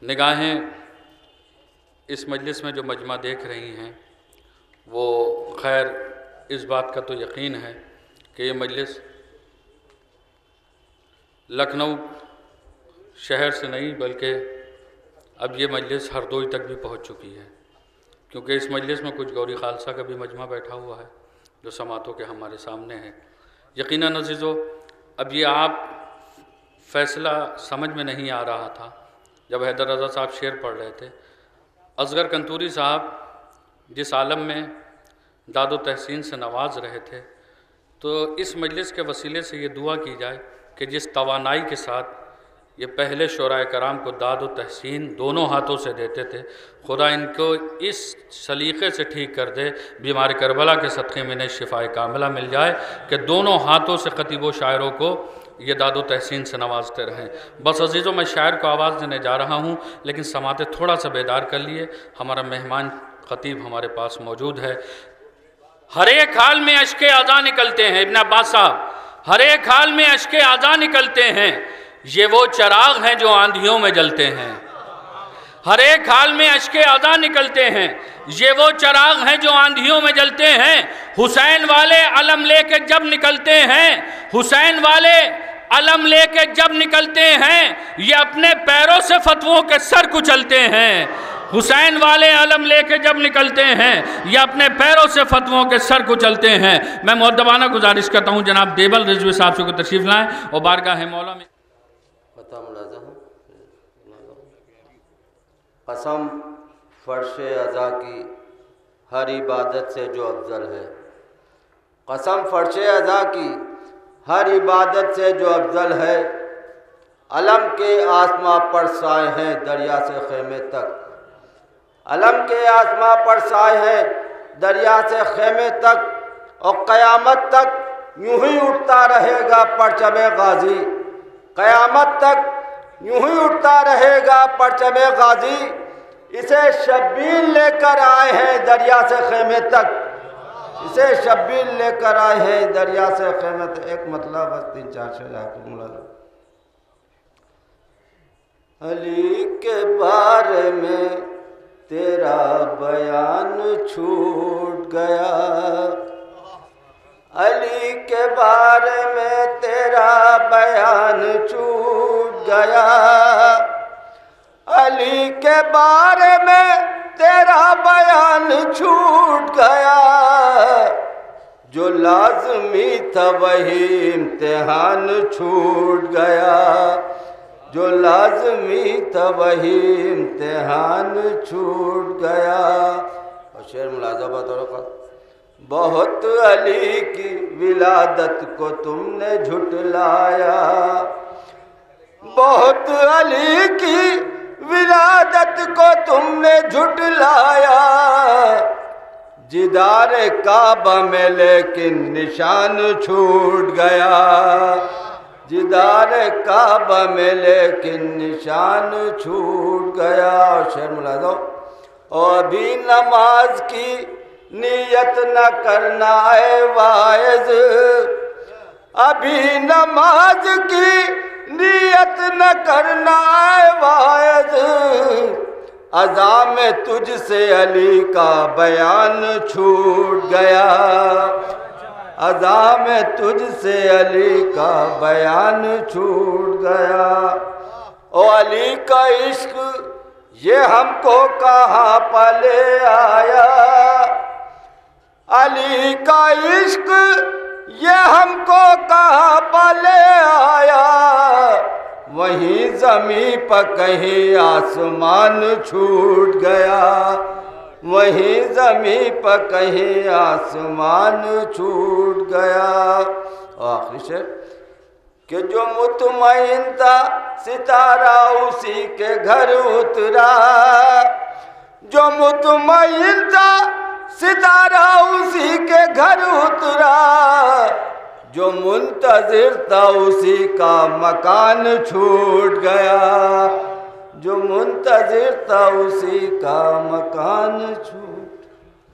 نگاہیں اس مجلس میں جو مجمع دیکھ رہی ہیں وہ خیر اس بات کا تو یقین ہے کہ یہ مجلس لکھنؤ شہر سے نہیں بلکہ اب یہ مجلس ہردوئی تک بھی پہنچ چکی ہے، کیونکہ اس مجلس میں کچھ گوری خالصہ کا بھی مجمع بیٹھا ہوا ہے جو سماعتوں کے ہمارے سامنے ہے۔ یقیناً عزیزو، اب یہ آپ فیصلہ سمجھ میں نہیں آ رہا تھا جب حیدر رضا صاحب شعر پڑھ رہے تھے۔ اصغر کنتوری صاحب جس عالم میں داد و تحسین سے نواز رہے تھے، تو اس مجلس کے وسیلے سے یہ دعا کی جائے کہ جس توانائی کے ساتھ یہ پہلے شعراء کرام کو داد و تحسین دونوں ہاتھوں سے دیتے تھے، خدا ان کو اس سلیقے سے ٹھیک کر دے، بیمار کربلا کے صدقے میں انہیں شفائے کاملہ مل جائے کہ دونوں ہاتھوں سے خطیب و شاعروں کو یہ داد و تحسین سے نوازتے رہیں۔ بس عزیزوں، میں شاعر کو آواز دینے جا رہا ہوں، لیکن سماعتیں تھوڑا سا بیدار کر لیے، ہمارا مہمان خطیب ہمارے پاس موجود ہے۔ ہر ایک حال میں اشک اذاں نکلتے ہیں، ابن عباس صاحب، ہر ایک حال میں اشک اذاں نکلتے ہیں، یہ وہ چراغ ہیں جو آندھیوں میں جلتے ہیں۔ ہر ایک حال میں اشک اذاں نکلتے ہیں، یہ وہ چراغ ہیں جو آندھیوں میں جلتے ہیں۔ حسین والے علم لے کے جب نکلتے ہیں، حسین والے علم لے کے جب نکلتے ہیں، یہ اپنے پیروں سے فتووں کے سر کچلتے ہیں۔ حسین والے علم لے کے جب نکلتے ہیں، یہ اپنے پیروں سے فتووں کے سر کچلتے ہیں۔ میں مؤدبانہ گزارش کرتا ہوں جناب دیبل رضوی صاحب سے کو تشریف لائیں اور بارگاہ مولا میں قسم فرش اذا کی ہر عبادت سے جو افضل ہے، قسم فرش اذا کی ہر عبادت سے جو افضل ہے، علم کے آسماں پر سائے ہیں دریا سے خیمے تک، علم کے آسماں پر سائے ہیں دریا سے خیمے تک، اور قیامت تک یوں ہی اٹھتا رہے گا پرچم غازی، قیامت تک یوں ہی اٹھتا رہے گا پرچم غازی، اسے شبیر لے کر آئے ہیں دریا سے خیمے تک، اسے شبیر لے کر آئے ہیں دریا سے خیمے تک۔ ایک مطلب بس 3-4 شعر آپ کو ملا۔ علی کے بارے میں تیرا بیان چھوٹ گیا، علی کے بارے میں تیرا بیان چھوٹ گیا، علی کے بارے میں تیرا بیان چھوٹ گیا، جو لازمی تھا وہی امتحان چھوٹ گیا، جو لازمی تھا وہی امتحان چھوٹ گیا۔ اور شعر ملاحظہ بطور خاص، بہت علی کی ولادت کو تم نے جھٹلایا، بہت علی کی ولادت کو تم نے جھٹلایا، جدار کعبہ میں لیکن نشان چھوٹ گیا، جدار کعبہ میں لیکن نشان چھوٹ گیا۔ اور شعر ملاحظہ، اور ابھی نماز کی نیت نہ کرنا اے واعظ، ابھی نماز کی نیت نہ کرنا اے واعظ، اذاں میں تجھ سے علی کا بیان چھوٹ گیا، اذاں میں تجھ سے علی کا بیان چھوٹ گیا۔ او علی کا عشق یہ ہم کو کہاں پلے آیا، علی کا عشق یہ ہم کو کہاں پلے آیا، وہیں زمین پر کہیں آسمان چھوٹ گیا، وہیں زمین پر کہیں آسمان چھوٹ گیا۔ اور آخری شعر، کہ جو مطمئن تھا ستارہ اسی کے گھر اترا، جو مطمئن تھا ستارہ اسی کے گھر اترا، جو منتظر تھا اسی کا مکان چھوٹ گیا، جو منتظر تھا اسی کا مکان چھوٹ